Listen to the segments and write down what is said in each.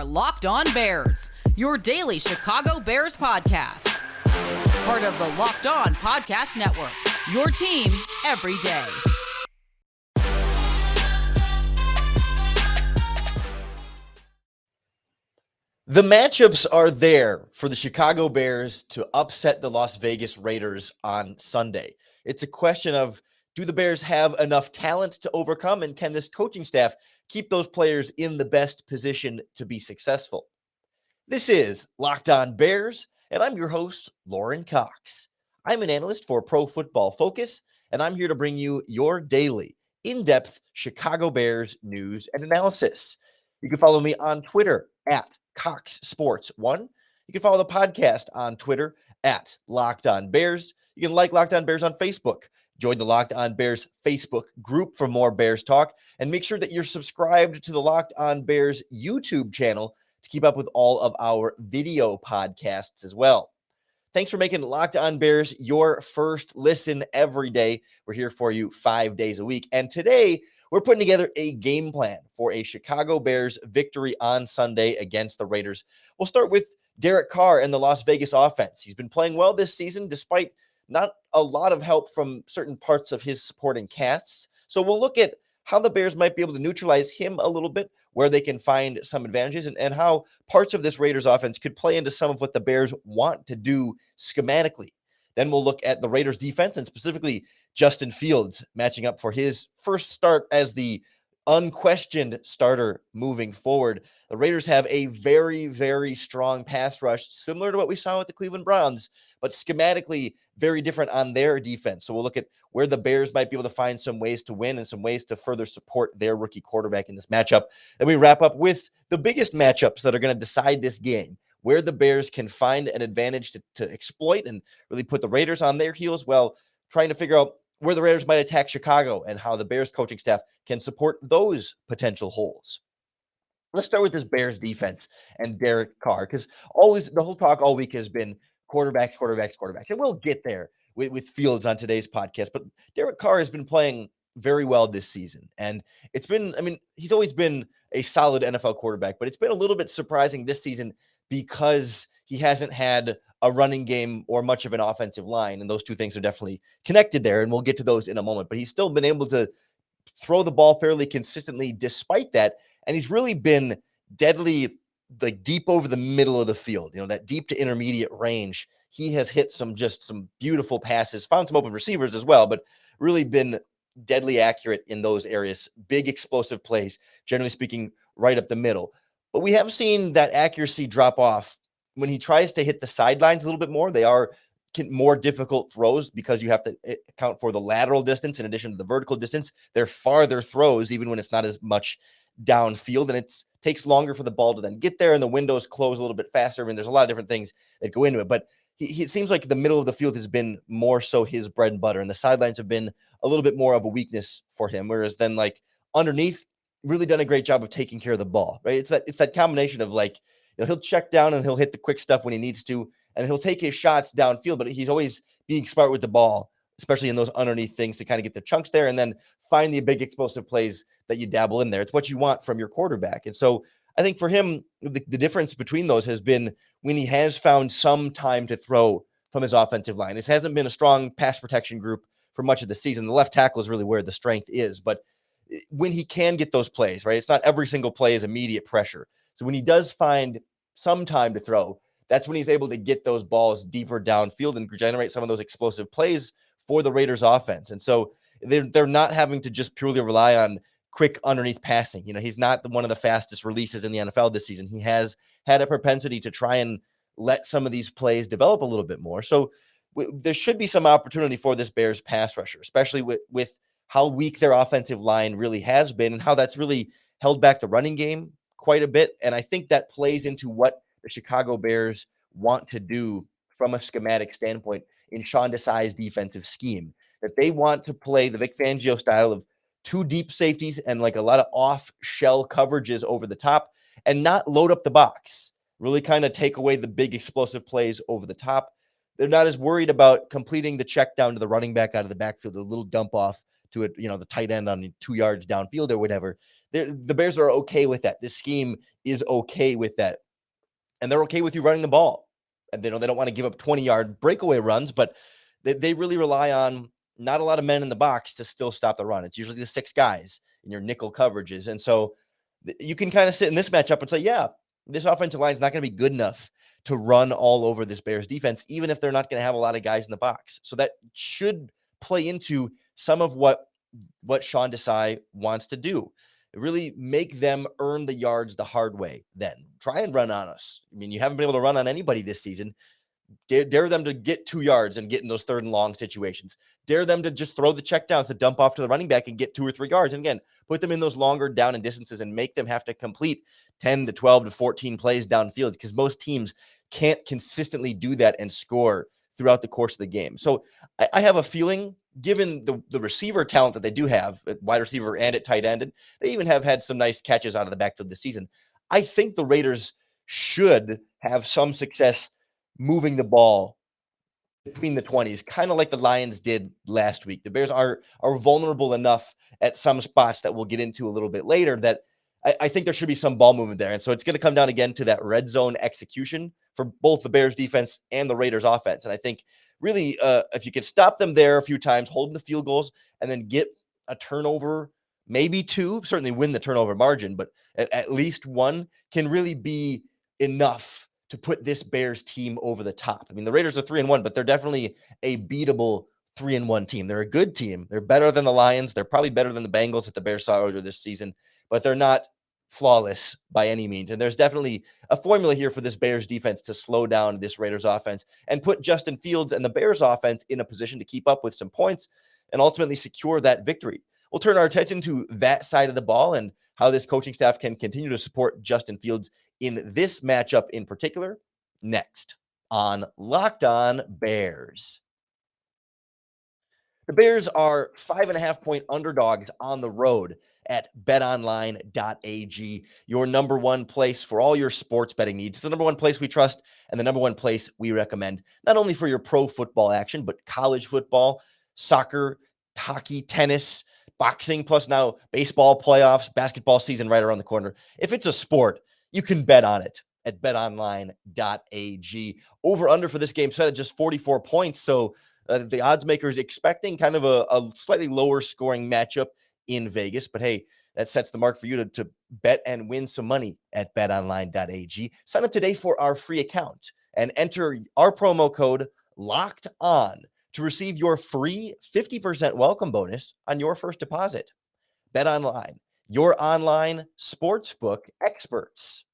are Locked On Bears, your daily Chicago Bears podcast. Part of the Locked On Podcast Network, your team every day. The matchups are there for the Chicago Bears to upset the Las Vegas Raiders on Sunday. It's a question of, do the Bears have enough talent to overcome, and can this coaching staff keep those players in the best position to be successful? This is Locked On Bears, and I'm your host, Lorin Cox. I'm an analyst for Pro Football Focus, and I'm here to bring you your daily, in-depth Chicago Bears news and analysis. You can follow me on Twitter at CoxSports1. You can follow the podcast on Twitter at Locked On Bears. You can like Locked On Bears on Facebook. Join the Locked On Bears Facebook group for more Bears talk. And make sure that you're subscribed to the Locked On Bears YouTube channel to keep up with all of our video podcasts as well. Thanks for making Locked On Bears your first listen every day. We're here for you 5 days a week. And today, we're putting together a game plan for a Chicago Bears victory on Sunday against the Raiders. We'll start with Derek Carr and the Las Vegas offense. He's been playing well this season, despite not a lot of help from certain parts of his supporting casts. So we'll look at how the Bears might be able to neutralize him a little bit, where they can find some advantages, and how parts of this Raiders offense could play into some of what the Bears want to do schematically. Then we'll look at the Raiders defense, and specifically Justin Fields matching up for his first start as the unquestioned starter moving forward. The Raiders have a very, very strong pass rush, similar to what we saw with the Cleveland Browns, but schematically very different on their defense. So we'll look at where the Bears might be able to find some ways to win and some ways to further support their rookie quarterback in this matchup. Then we wrap up with the biggest matchups that are going to decide this game, where the Bears can find an advantage to exploit and really put the Raiders on their heels, while trying to figure out where the Raiders might attack Chicago and how the Bears coaching staff can support those potential holes. Let's start with this Bears defense and Derek Carr, because always the whole talk all week has been quarterbacks. And we'll get there with Fields on today's podcast. But Derek Carr has been playing very well this season. And it's been, he's always been a solid NFL quarterback, but it's been a little bit surprising this season because he hasn't had a running game or much of an offensive line. And those two things are definitely connected there. And we'll get to those in a moment. But he's still been able to throw the ball fairly consistently despite that. And he's really been deadly, like deep over the middle of the field, that deep to intermediate range. He has hit some beautiful passes, found some open receivers as well, but really been deadly accurate in those areas. Big explosive plays, generally speaking, right up the middle. But we have seen that accuracy drop off when he tries to hit the sidelines a little bit more. They are more difficult throws because you have to account for the lateral distance in addition to the vertical distance. They're farther throws, even when it's not as much downfield, and it takes longer for the ball to then get there, and the windows close a little bit faster. There's a lot of different things that go into it, but it seems like the middle of the field has been more so his bread and butter, and the sidelines have been a little bit more of a weakness for him, whereas then like underneath, really done a great job of taking care of the ball, right? It's that combination of he'll check down and he'll hit the quick stuff when he needs to, and he'll take his shots downfield, but he's always being smart with the ball, especially in those underneath things, to kind of get the chunks there and then find the big explosive plays that you dabble in there. It's what you want from your quarterback. And so I think for him, the difference between those has been when he has found some time to throw from his offensive line. It hasn't been a strong pass protection group for much of the season. The left tackle is really where the strength is, but when he can get those plays, right? It's not every single play is immediate pressure. So when he does find some time to throw, that's when he's able to get those balls deeper downfield and generate some of those explosive plays for the Raiders offense. And so they're not having to just purely rely on quick underneath passing. He's not one of the fastest releases in the NFL this season. He has had a propensity to try and let some of these plays develop a little bit more. So there should be some opportunity for this Bears pass rusher, especially with how weak their offensive line really has been and how that's really held back the running game quite a bit. And I think that plays into what the Chicago Bears want to do from a schematic standpoint in Sean Desai's defensive scheme, that they want to play the Vic Fangio style of two deep safeties and like a lot of off shell coverages over the top and not load up the box, really kind of take away the big explosive plays over the top. They're not as worried about completing the check down to the running back out of the backfield, a little dump off to it, the tight end on 2 yards downfield or whatever. The Bears are okay with that. This scheme is okay with that. And they're okay with you running the ball. And they don't want to give up 20-yard breakaway runs, but they really rely on not a lot of men in the box to still stop the run. It's usually the 6 guys in your nickel coverages. And so you can kind of sit in this matchup and say, yeah, this offensive line is not going to be good enough to run all over this Bears defense, even if they're not going to have a lot of guys in the box. So that should play into some of what Sean Desai wants to do. Really make them earn the yards the hard way. Then try and run on us. I mean, you haven't been able to run on anybody this season. Dare them to get 2 yards and get in those 3rd and long situations. Dare them to just throw the check downs to dump off to the running back and get 2 or 3 yards. And again, put them in those longer down and distances and make them have to complete 10 to 12 to 14 plays downfield, because most teams can't consistently do that and score throughout the course of the game. So I have a feeling, given the receiver talent that they do have at wide receiver and at tight end, and they even have had some nice catches out of the backfield this season, I think the Raiders should have some success moving the ball between the 20s, kind of like the Lions did last week. The Bears are vulnerable enough at some spots that we'll get into a little bit later that I think there should be some ball movement there. And so it's going to come down again to that red zone execution for both the Bears defense and the Raiders offense. And I think really if you could stop them there a few times, holding the field goals, and then get a turnover, maybe 2, certainly win the turnover margin, but at least 1 can really be enough to put this Bears team over the top. I mean, the Raiders are 3-1, but they're definitely a beatable 3-1 team. They're a good team. They're better than the Lions. They're probably better than the Bengals that the Bears saw earlier this season, but they're not flawless by any means. And there's definitely a formula here for this Bears defense to slow down this Raiders offense and put Justin Fields and the Bears offense in a position to keep up with some points and ultimately secure that victory. We'll turn our attention to that side of the ball and how this coaching staff can continue to support Justin Fields in this matchup in particular next on Locked On Bears. The Bears are 5.5-point underdogs on the road at BetOnline.ag, your number one place for all your sports betting needs. It's the number one place we trust and the number one place we recommend, not only for your pro football action, but college football, soccer, hockey, tennis, boxing, plus now baseball playoffs, basketball season right around the corner. If it's a sport, you can bet on it at betonline.ag. Over under for this game set at just 44 points. So the odds makers expecting kind of a slightly lower scoring matchup in Vegas. But hey, that sets the mark for you to bet and win some money at betonline.ag. Sign up today for our free account and enter our promo code Locked On to receive your free 50% welcome bonus on your first deposit. BetOnline, your online sportsbook experts.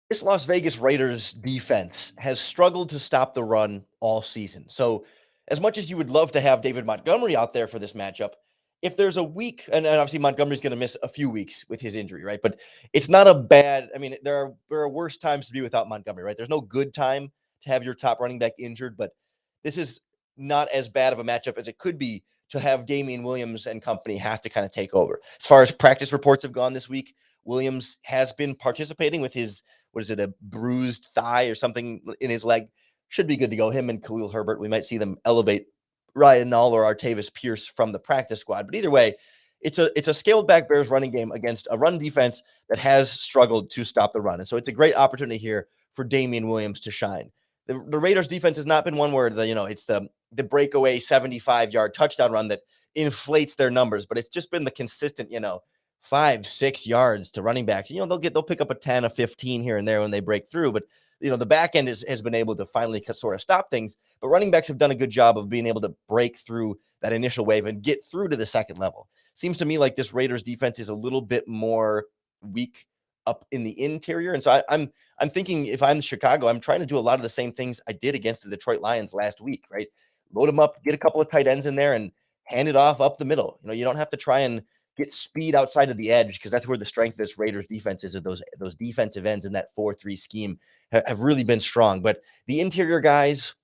This Las Vegas Raiders defense has struggled to stop the run all season. So as much as you would love to have David Montgomery out there for this matchup, if there's a week, and obviously Montgomery's going to miss a few weeks with his injury, right? But it's not a bad, I mean, there are worse times to be without Montgomery, right? There's no good time to have your top running back injured, but this is not as bad of a matchup as it could be to have Damian Williams and company have to kind of take over. As far as practice reports have gone this week, Williams has been participating with his, a bruised thigh or something in his leg. Should be good to go. Him and Khalil Herbert, we might see them elevate Ryan Nall or Artavis Pierce from the practice squad. But either way, it's a scaled back Bears running game against a run defense that has struggled to stop the run. And so it's a great opportunity here for Damian Williams to shine. The Raiders defense has not been one where it's the breakaway 75-yard touchdown run that inflates their numbers, but it's just been the consistent, 5-6 yards to running backs. They'll pick up a 10, a 15 here and there when they break through, but the back end has been able to finally sort of stop things, but running backs have done a good job of being able to break through that initial wave and get through to the second level. Seems to me like this Raiders defense is a little bit more weak up in the interior. And so I'm thinking, if I'm Chicago, I'm trying to do a lot of the same things I did against the Detroit Lions last week, right? Load them up, get a couple of tight ends in there and hand it off up the middle. You don't have to try and get speed outside of the edge, because that's where the strength of this Raiders defense is. Of those defensive ends in that 4-3 scheme have really been strong. But the interior guys,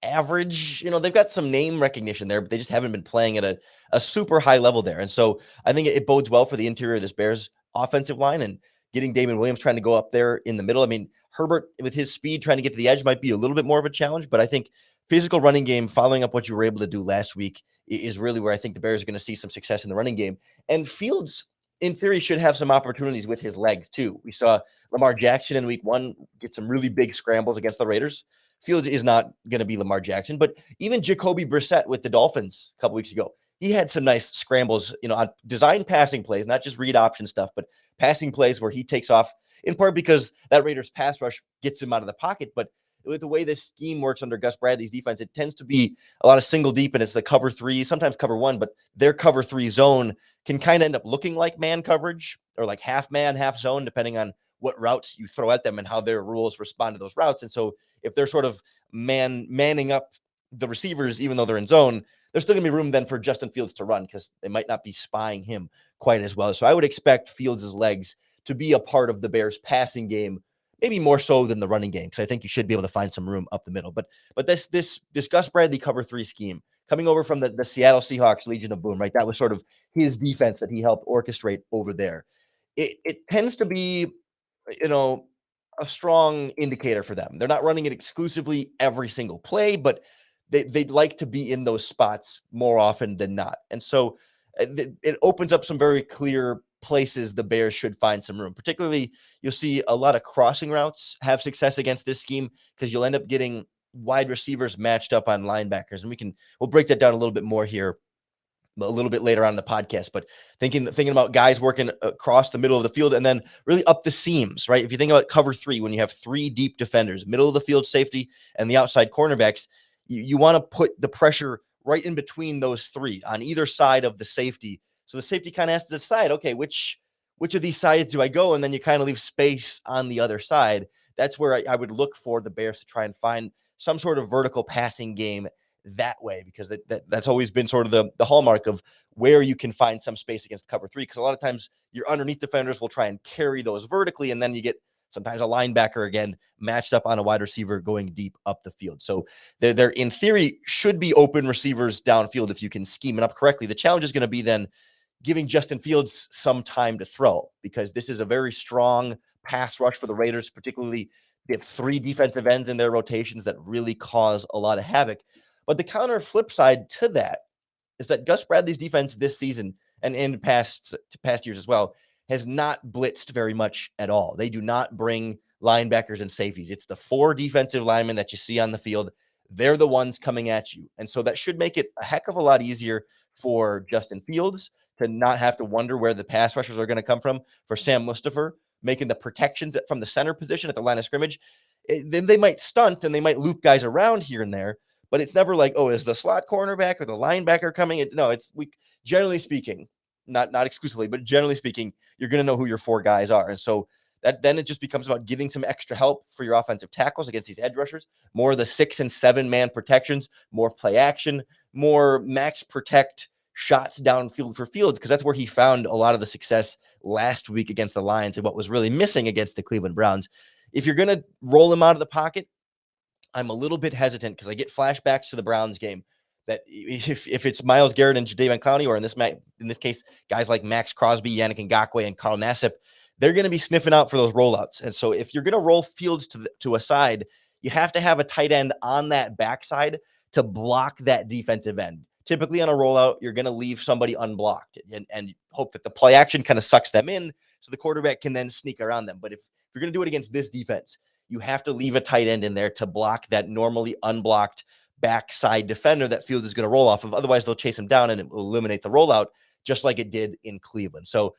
average, they've got some name recognition there, but they just haven't been playing at a super high level there. And so I think it bodes well for the interior of this Bears offensive line, and getting Damon Williams trying to go up there in the middle. I mean, Herbert with his speed trying to get to the edge might be a little bit more of a challenge, but I think physical running game, following up what you were able to do last week, is really where I think the Bears are going to see some success in the running game. And Fields, in theory, should have some opportunities with his legs too. We saw Lamar Jackson in week 1 get some really big scrambles against the Raiders. Fields is not going to be Lamar Jackson, but even Jacoby Brissett with the Dolphins a couple weeks ago, he had some nice scrambles, on design passing plays, not just read option stuff, but passing plays where he takes off, in part because that Raiders pass rush gets him out of the pocket. But with the way this scheme works under Gus Bradley's defense, it tends to be a lot of single deep, and it's the cover 3, sometimes cover 1, but their cover 3 zone can kind of end up looking like man coverage or like half man, half zone, depending on what routes you throw at them and how their rules respond to those routes. And so if they're sort of manning up the receivers, even though they're in zone, there's still going to be room then for Justin Fields to run because they might not be spying him quite as well. So I would expect Fields' legs to be a part of the Bears passing game, maybe more so than the running game, because I think you should be able to find some room up the middle. But this Gus Bradley cover 3 scheme coming over from the Seattle Seahawks Legion of Boom, right? That was sort of his defense that he helped orchestrate over there. It tends to be, a strong indicator for them. They're not running it exclusively every single play, but they'd like to be in those spots more often than not. And so it opens up some very clear places the Bears should find some room. Particularly, you'll see a lot of crossing routes have success against this scheme because you'll end up getting wide receivers matched up on linebackers. And we'll break that down a little bit more here a little bit later on in the podcast, but thinking about guys working across the middle of the field and then really up the seams, right? If you think about cover 3, when you have 3 deep defenders, middle of the field safety and the outside cornerbacks, you want to put the pressure right in between those 3 on either side of the safety. So the safety kind of has to decide, okay, which of these sides do I go? And then you kind of leave space on the other side. That's where I would look for the Bears to try and find some sort of vertical passing game that way, because that's always been sort of the hallmark of where you can find some space against cover 3, because a lot of times your underneath defenders will try and carry those vertically, and then you get sometimes a linebacker again matched up on a wide receiver going deep up the field. So there in theory should be open receivers downfield if you can scheme it up correctly. The challenge is going to be then giving Justin Fields some time to throw, because this is a very strong pass rush for the Raiders. Particularly, they have 3 defensive ends in their rotations that really cause a lot of havoc. But the counter flip side to that is that Gus Bradley's defense this season and in past years as well has not blitzed very much at all. They do not bring linebackers and safeties. It's the 4 defensive linemen that you see on the field. They're the ones coming at you. And so that should make it a heck of a lot easier for Justin Fields to not have to wonder where the pass rushers are going to come from, for Sam Mustipher making the protections from the center position at the line of scrimmage. Then they might stunt and they might loop guys around here and there. But it's never like, oh, is the slot cornerback or the linebacker coming? Generally speaking, not exclusively, but generally speaking, you're going to know who your 4 guys are. And so then it just becomes about getting some extra help for your offensive tackles against these edge rushers, more of the 6 and 7 man protections, more play action, more max protect shots downfield for Fields, because that's where he found a lot of the success last week against the Lions and what was really missing against the Cleveland Browns. If you're going to roll him out of the pocket, I'm a little bit hesitant because I get flashbacks to the Browns game that if it's Myles Garrett and Jadeveon Clowney, or in this case, guys like Max Crosby, Yannick Ngakoue, and Carl Nassib, they're going to be sniffing out for those rollouts. And so if you're going to roll Fields to a side, you have to have a tight end on that backside to block that defensive end. Typically on a rollout, you're going to leave somebody unblocked and hope that the play action kind of sucks them in so the quarterback can then sneak around them. But if you're going to do it against this defense, you have to leave a tight end in there to block that normally unblocked backside defender that Fields is going to roll off of. Otherwise, they'll chase him down and it will eliminate the rollout, just like it did in Cleveland. So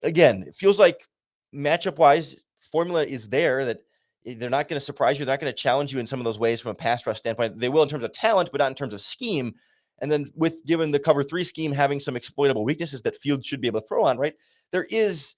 again, it feels like matchup-wise, formula is there that they're not going to surprise you. They're not going to challenge you in some of those ways from a pass rush standpoint. They will in terms of talent, but not in terms of scheme. And then given the cover 3 scheme having some exploitable weaknesses that Fields should be able to throw on, right? There is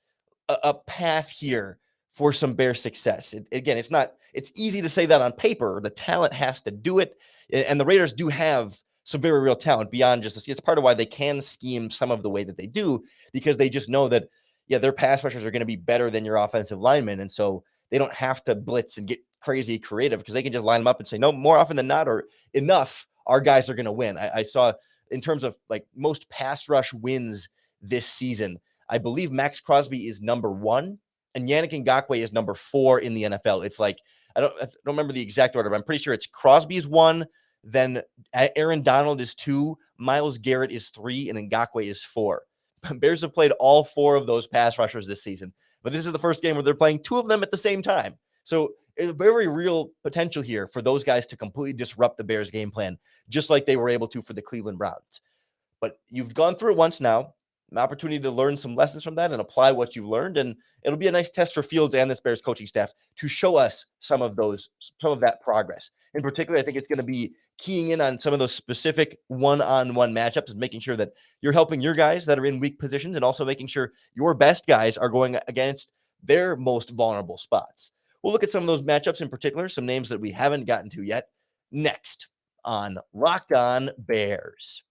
a path here for some Bear success. It's easy to say that on paper. The talent has to do it. And the Raiders do have some very real talent beyond just it's part of why they can scheme some of the way that they do, because they just know that, their pass rushers are going to be better than your offensive linemen. And so they don't have to blitz and get crazy creative, because they can just line them up and say, no, more often than not, or enough, our guys are going to win. I saw in terms of like most pass rush wins this season, I believe Max Crosby is number 1, and Yannick Ngakoue is number 4 in the NFL. It's like, I don't remember the exact order, but I'm pretty sure it's Crosby is 1, then Aaron Donald is 2, Myles Garrett is 3, and Ngakoue is 4. Bears have played all 4 of those pass rushers this season, but this is the first game where they're playing 2 of them at the same time. So a very real potential here for those guys to completely disrupt the Bears game plan, just like they were able to for the Cleveland Browns. But you've gone through it once now, an opportunity to learn some lessons from that and apply what you've learned. And it'll be a nice test for Fields and this Bears coaching staff to show us some of that progress. In particular, I think it's going to be keying in on some of those specific one-on-one matchups and making sure that you're helping your guys that are in weak positions and also making sure your best guys are going against their most vulnerable spots. We'll look at some of those matchups in particular, some names that we haven't gotten to yet, next on Locked On Bears.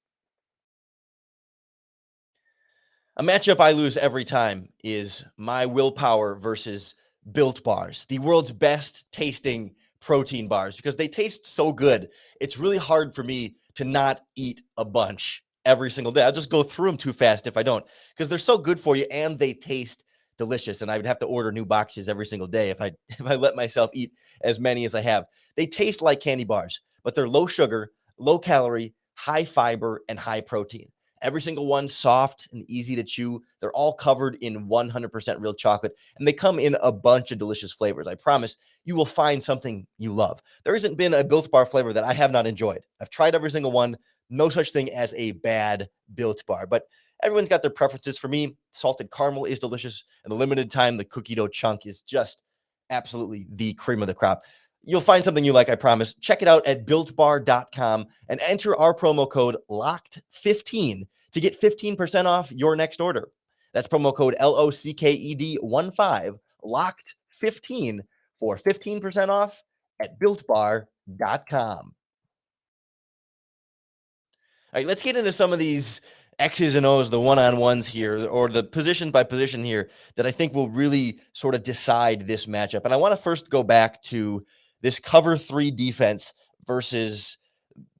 A matchup I lose every time is my willpower versus Built Bars, the world's best tasting protein bars, because they taste so good. It's really hard for me to not eat a bunch every single day. I'll just go through them too fast if I don't, because they're so good for you and they taste delicious. And I would have to order new boxes every single day if I let myself eat as many as I have. They taste like candy bars, but they're low sugar, low calorie, high fiber, and high protein. Every single one soft and easy to chew. They're all covered in 100% real chocolate, and they come in a bunch of delicious flavors. I promise you will find something you love. There hasn't been a Built Bar flavor that I have not enjoyed. I've tried every single one. No such thing as a bad Built Bar, but everyone's got their preferences. For me, salted caramel is delicious, and the limited time, the cookie dough chunk is just absolutely the cream of the crop. You'll find something you like, I promise. Check it out at BuiltBar.com and enter our promo code LOCKED15 to get 15% off your next order. That's promo code LOCKED15, LOCKED15 for 15% off at BuiltBar.com. All right, let's get into some of these X's and O's, the one-on-ones here, or the position by position here that I think will really sort of decide this matchup. And I want to first go back to this cover 3 defense versus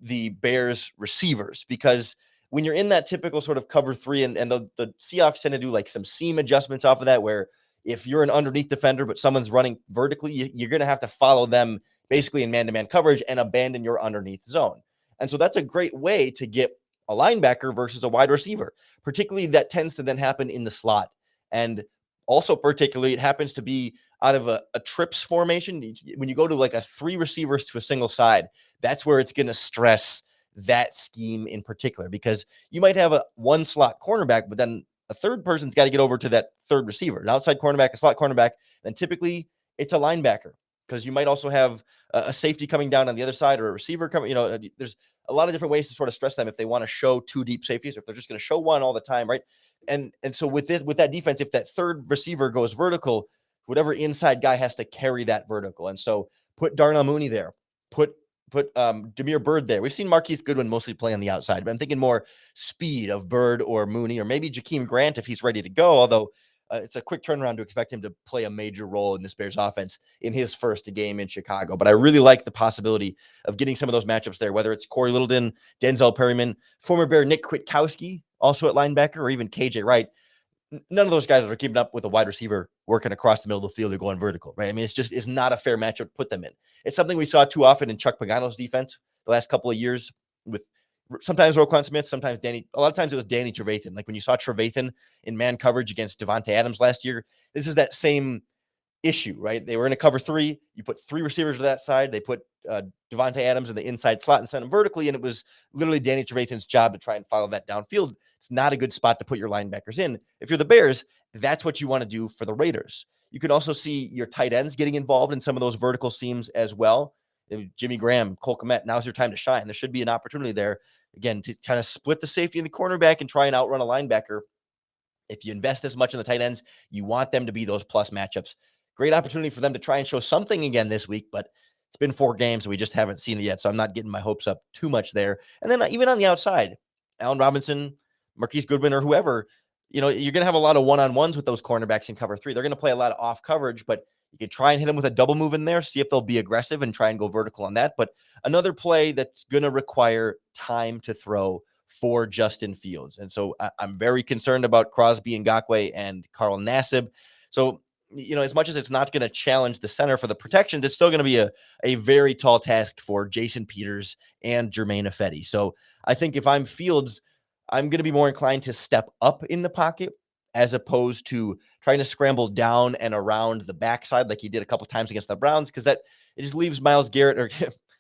the Bears receivers, because when you're in that typical sort of cover 3 and the Seahawks tend to do like some seam adjustments off of that, where if you're an underneath defender, but someone's running vertically, you're going to have to follow them basically in man-to-man coverage and abandon your underneath zone. And so that's a great way to get a linebacker versus a wide receiver, particularly that tends to then happen in the slot. And also particularly it happens to be out of a trips formation. When you go to like a 3 receivers to a single side, that's where it's going to stress that scheme in particular, because you might have a 1 slot cornerback, but then a third person's got to get over to that third receiver, an outside cornerback, a slot cornerback. Then typically it's a linebacker, because you might also have a safety coming down on the other side or a receiver coming, there's a lot of different ways to sort of stress them if they want to show 2 deep safeties, or if they're just going to show 1 all the time, right? And so with that defense, if that third receiver goes vertical, whatever inside guy has to carry that vertical. And so put Darnell Mooney there, put Damiere Byrd there. We've seen Marquise Goodwin mostly play on the outside, but I'm thinking more speed of Byrd or Mooney, or maybe Jakeem Grant if he's ready to go, although it's a quick turnaround to expect him to play a major role in this Bears offense in his first game in Chicago. But I really like the possibility of getting some of those matchups there, whether it's Corey Littleton, Denzel Perryman, former Bear Nick Kwiatkowski, also at linebacker, or even KJ Wright. None of those guys are keeping up with a wide receiver working across the middle of the field or going vertical, right? I mean, it's not a fair matchup to put them in. It's something we saw too often in Chuck Pagano's defense the last couple of years, with sometimes Roquan Smith, sometimes Danny. A lot of times it was Danny Trevathan. Like when you saw Trevathan in man coverage against Devontae Adams last year, this is that same issue, right? They were in a cover 3. You put 3 receivers to that side. They put Devontae Adams in the inside slot and sent him vertically, and it was literally Danny Trevathan's job to try and follow that downfield. It's not a good spot to put your linebackers in. If you're the Bears, that's what you want to do for the Raiders. You can also see your tight ends getting involved in some of those vertical seams as well. Jimmy Graham, Cole Kmet, now's your time to shine. There should be an opportunity there, again, to kind of split the safety and the cornerback and try and outrun a linebacker. If you invest as much in the tight ends, you want them to be those plus matchups. Great opportunity for them to try and show something again this week, but it's been 4 games and we just haven't seen it yet, so I'm not getting my hopes up too much there. And then even on the outside, Allen Robinson, Marquise Goodwin, or whoever, you're going to have a lot of one-on-ones with those cornerbacks in cover 3. They're going to play a lot of off coverage, but you can try and hit them with a double move in there, see if they'll be aggressive and try and go vertical on that. But another play that's going to require time to throw for Justin Fields. And so I'm very concerned about Crosby Ngakoue and Carl Nassib. So, as much as it's not going to challenge the center for the protections, it's still going to be a very tall task for Jason Peters and Jermaine Ifedi. So I think if I'm Fields, I'm going to be more inclined to step up in the pocket as opposed to trying to scramble down and around the backside like he did a couple times against the Browns, because it just leaves Myles Garrett, or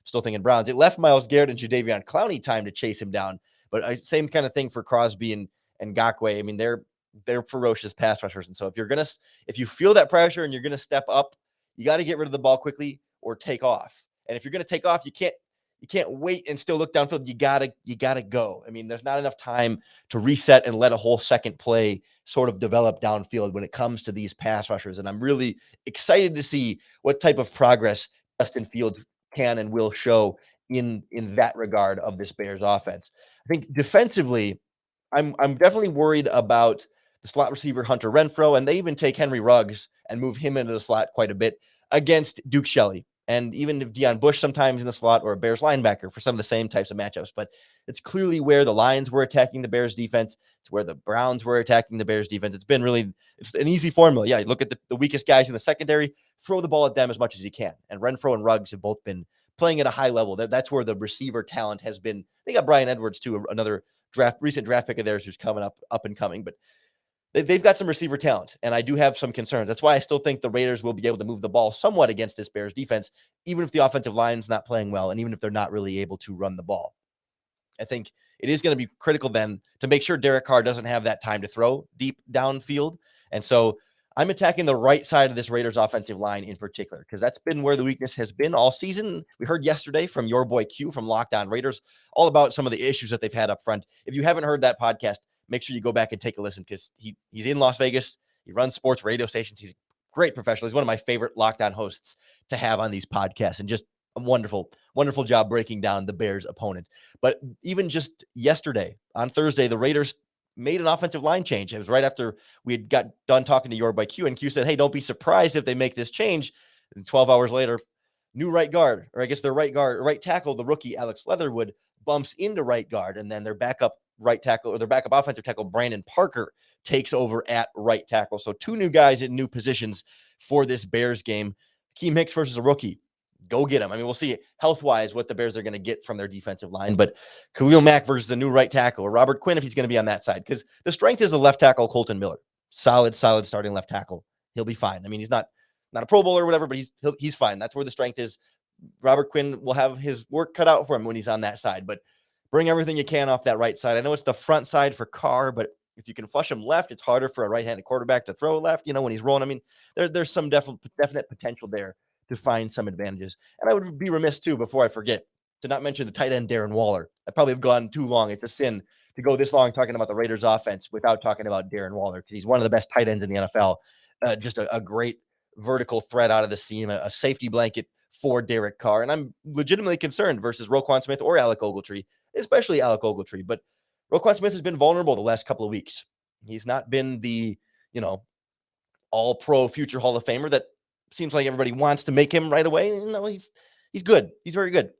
still thinking Browns, it left Myles Garrett and Jadeveon Clowney time to chase him down. But same kind of thing for Crosby and Ngakoue. I mean, they're ferocious pass rushers. And so if you feel that pressure and you're going to step up, you got to get rid of the ball quickly or take off. And if you're going to take off, you can't wait and still look downfield. You gotta go. I mean, there's not enough time to reset and let a whole second play sort of develop downfield when it comes to these pass rushers. And I'm really excited to see what type of progress Justin Fields can and will show in that regard of this Bears offense. I think defensively, I'm definitely worried about the slot receiver Hunter Renfrow, and they even take Henry Ruggs and move him into the slot quite a bit against Duke Shelley. And even if Deion Bush sometimes in the slot, or a Bears linebacker for some of the same types of matchups. But it's clearly where the Lions were attacking the Bears defense. It's where the Browns were attacking the Bears defense. It's an easy formula. Yeah, you look at the weakest guys in the secondary, throw the ball at them as much as you can. And Renfrow and Ruggs have both been playing at a high level. That's where the receiver talent has been. They got Brian Edwards too, another recent draft pick of theirs who's coming up and coming. But they've got some receiver talent, and I do have some concerns. That's why I still think the Raiders will be able to move the ball somewhat against this Bears defense, even if the offensive line's not playing well, and even if they're not really able to run the ball. I think it is going to be critical then to make sure Derek Carr doesn't have that time to throw deep downfield. And so I'm attacking the right side of this Raiders offensive line in particular, because that's been where the weakness has been all season. We heard yesterday from your boy Q from Locked On Raiders all about some of the issues that they've had up front. If you haven't heard that podcast, make sure you go back and take a listen, because he's in Las Vegas. He runs sports radio stations. He's a great professional. He's one of my favorite Locked On hosts to have on these podcasts, and just a wonderful, wonderful job breaking down the Bears opponent. But even just yesterday, on Thursday, the Raiders made an offensive line change. It was right after we had got done talking to your boy Q, and Q said, hey, don't be surprised if they make this change. And 12 hours later, new right guard, or I guess their right tackle, the rookie Alex Leatherwood, bumps into right guard, and then their backup right tackle, or their backup offensive tackle, Brandon Parker, takes over at right tackle. So two new guys in new positions for this Bears game. Keem Hicks versus a rookie. Go get him. I mean, we'll see health-wise what the Bears are going to get from their defensive line, but Khalil Mack versus the new right tackle, or Robert Quinn if he's going to be on that side, because the strength is the left tackle, Colton Miller. Solid starting left tackle. He'll be fine. I mean, he's not a Pro Bowler or whatever, but he's fine. That's where the strength is. Robert Quinn will have his work cut out for him when he's on that side, but bring everything you can off that right side. I know it's the front side for Carr, but if you can flush him left, it's harder for a right-handed quarterback to throw left, when he's rolling. I mean, there's some definite potential there to find some advantages. And I would be remiss too, before I forget, to not mention the tight end Darren Waller. I probably have gone too long. It's a sin to go this long talking about the Raiders offense without talking about Darren Waller, because he's one of the best tight ends in the NFL. Just a great vertical threat out of the seam, a safety blanket for Derek Carr. And I'm legitimately concerned versus Roquan Smith or Alec Ogletree, especially Alec Ogletree. But Roquan Smith has been vulnerable the last couple of weeks. He's not been the, all-pro future Hall of Famer that seems like everybody wants to make him right away. He's good. He's very good.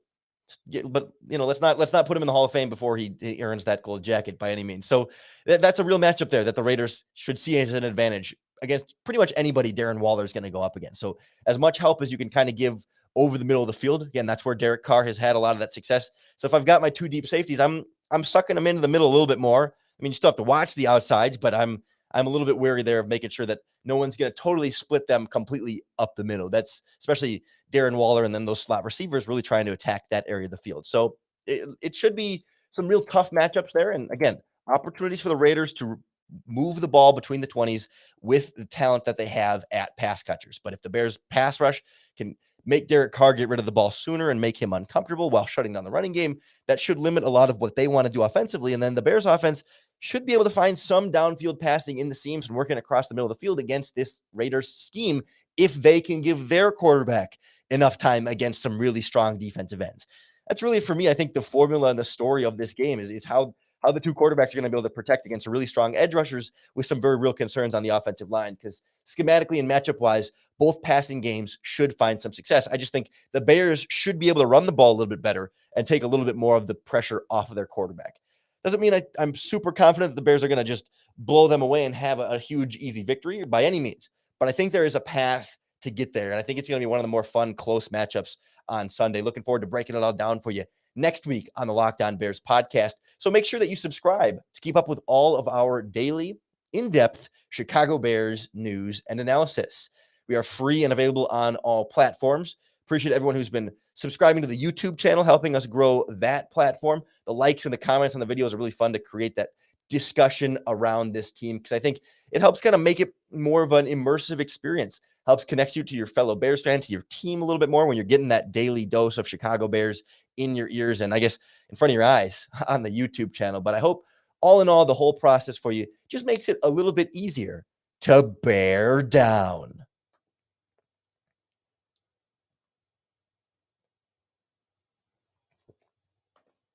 But let's not put him in the Hall of Fame before he earns that gold jacket by any means. So that's a real matchup there that the Raiders should see as an advantage against pretty much anybody Darren Waller is going to go up against. So as much help as you can kind of give over the middle of the field. Again, that's where Derek Carr has had a lot of that success. So if I've got my two deep safeties, I'm sucking them into the middle a little bit more. I mean, you still have to watch the outsides, but I'm a little bit wary there of making sure that no one's going to totally split them completely up the middle. That's especially Darren Waller and then those slot receivers really trying to attack that area of the field. So it should be some real tough matchups there. And again, opportunities for the Raiders to move the ball between the 20s with the talent that they have at pass catchers. But if the Bears pass rush can make Derek Carr get rid of the ball sooner and make him uncomfortable while shutting down the running game, that should limit a lot of what they want to do offensively. And then the Bears offense should be able to find some downfield passing in the seams and working across the middle of the field against this Raiders scheme if they can give their quarterback enough time against some really strong defensive ends. That's really, for me, I think the formula and the story of this game is how the two quarterbacks are going to be able to protect against really strong edge rushers with some very real concerns on the offensive line, because schematically and matchup-wise, both passing games should find some success. I just think the Bears should be able to run the ball a little bit better and take a little bit more of the pressure off of their quarterback. Doesn't mean I'm super confident that the Bears are going to just blow them away and have a huge, easy victory by any means. But I think there is a path to get there. And I think it's going to be one of the more fun, close matchups on Sunday. Looking forward to breaking it all down for you next week on the Locked On Bears podcast. So make sure that you subscribe to keep up with all of our daily, in-depth Chicago Bears news and analysis. We are free and available on all platforms. Appreciate everyone who's been subscribing to the YouTube channel, helping us grow that platform. The likes and the comments on the videos are really fun to create that discussion around this team, because I think it helps kind of make it more of an immersive experience, helps connect you to your fellow Bears fan, to your team a little bit more when you're getting that daily dose of Chicago Bears in your ears and I guess in front of your eyes on the YouTube channel. But I hope all in all, the whole process for you just makes it a little bit easier to bear down.